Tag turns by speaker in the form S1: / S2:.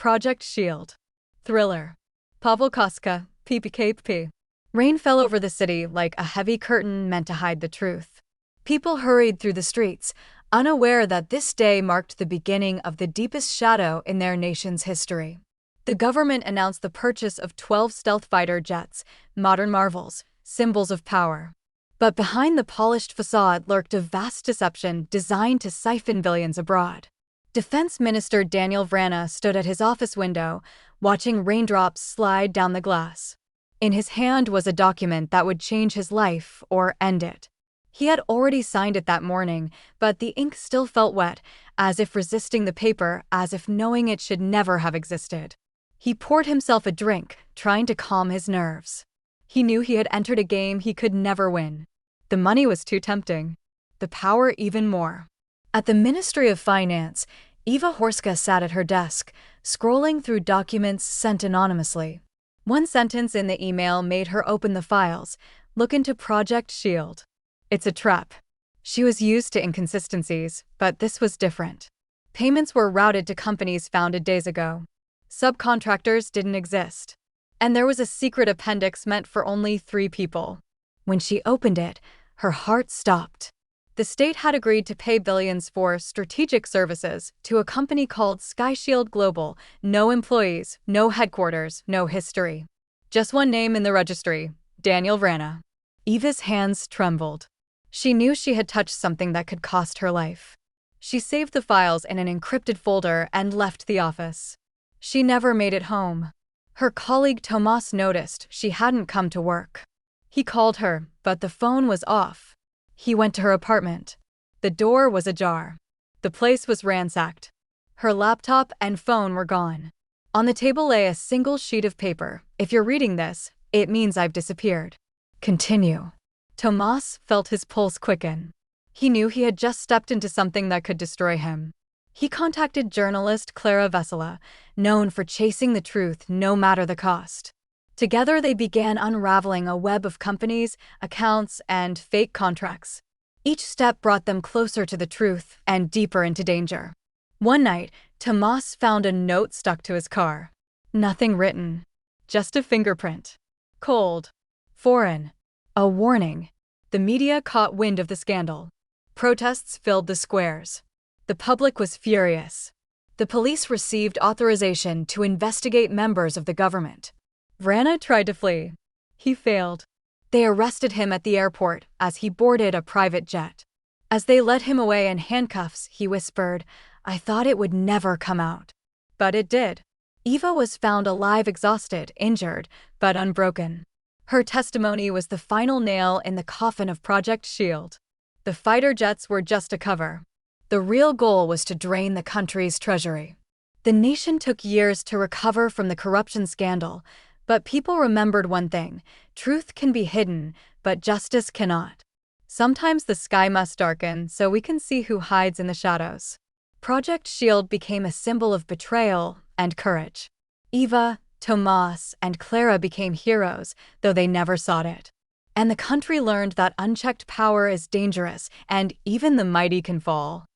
S1: Project Shield. Thriller. Pavel Kostka, PPKPP. Rain fell over the city like a heavy curtain meant to hide the truth. People hurried through the streets, unaware that this day marked the beginning of the deepest shadow in their nation's history. The government announced the purchase of 12 stealth fighter jets, modern marvels, symbols of power. But behind the polished facade lurked a vast deception designed to siphon billions abroad. Defense Minister Daniel Vrana stood at his office window, watching raindrops slide down the glass. In his hand was a document that would change his life or end it. He had already signed it that morning, but the ink still felt wet, as if resisting the paper, as if knowing it should never have existed. He poured himself a drink, trying to calm his nerves. He knew he had entered a game he could never win. The money was too tempting. The power even more. At the Ministry of Finance, Eva Horska sat at her desk, scrolling through documents sent anonymously. One sentence in the email made her open the files, look into Project Shield. It's a trap. She was used to inconsistencies, but this was different. Payments were routed to companies founded days ago. Subcontractors didn't exist. And there was a secret appendix meant for only 3 people. When she opened it, her heart stopped. The state had agreed to pay billions for strategic services to a company called SkyShield Global. No employees, no headquarters, no history. Just one name in the registry, Daniel Vrana. Eva's hands trembled. She knew she had touched something that could cost her life. She saved the files in an encrypted folder and left the office. She never made it home. Her colleague Tomas noticed she hadn't come to work. He called her, but the phone was off. He went to her apartment. The door was ajar. The place was ransacked. Her laptop and phone were gone. On the table lay a single sheet of paper. If you're reading this, it means I've disappeared. Continue. Tomas felt his pulse quicken. He knew he had just stepped into something that could destroy him. He contacted journalist Klara, known for chasing the truth no matter the cost. Together they began unraveling a web of companies, accounts, and fake contracts. Each step brought them closer to the truth and deeper into danger. One night, Tomas found a note stuck to his car. Nothing written. Just a fingerprint. Cold. Foreign. A warning. The media caught wind of the scandal. Protests filled the squares. The public was furious. The police received authorization to investigate members of the government. Vrana tried to flee. He failed. They arrested him at the airport as he boarded a private jet. As they led him away in handcuffs, he whispered, "I thought it would never come out." But it did. Eva was found alive, exhausted, injured, but unbroken. Her testimony was the final nail in the coffin of Project Shield. The fighter jets were just a cover. The real goal was to drain the country's treasury. The nation took years to recover from the corruption scandal, but people remembered one thing: truth can be hidden, but justice cannot. Sometimes the sky must darken so we can see who hides in the shadows. Project Shield became a symbol of betrayal and courage. Eva, Tomas, and Klara became heroes, though they never sought it. And the country learned that unchecked power is dangerous, and even the mighty can fall.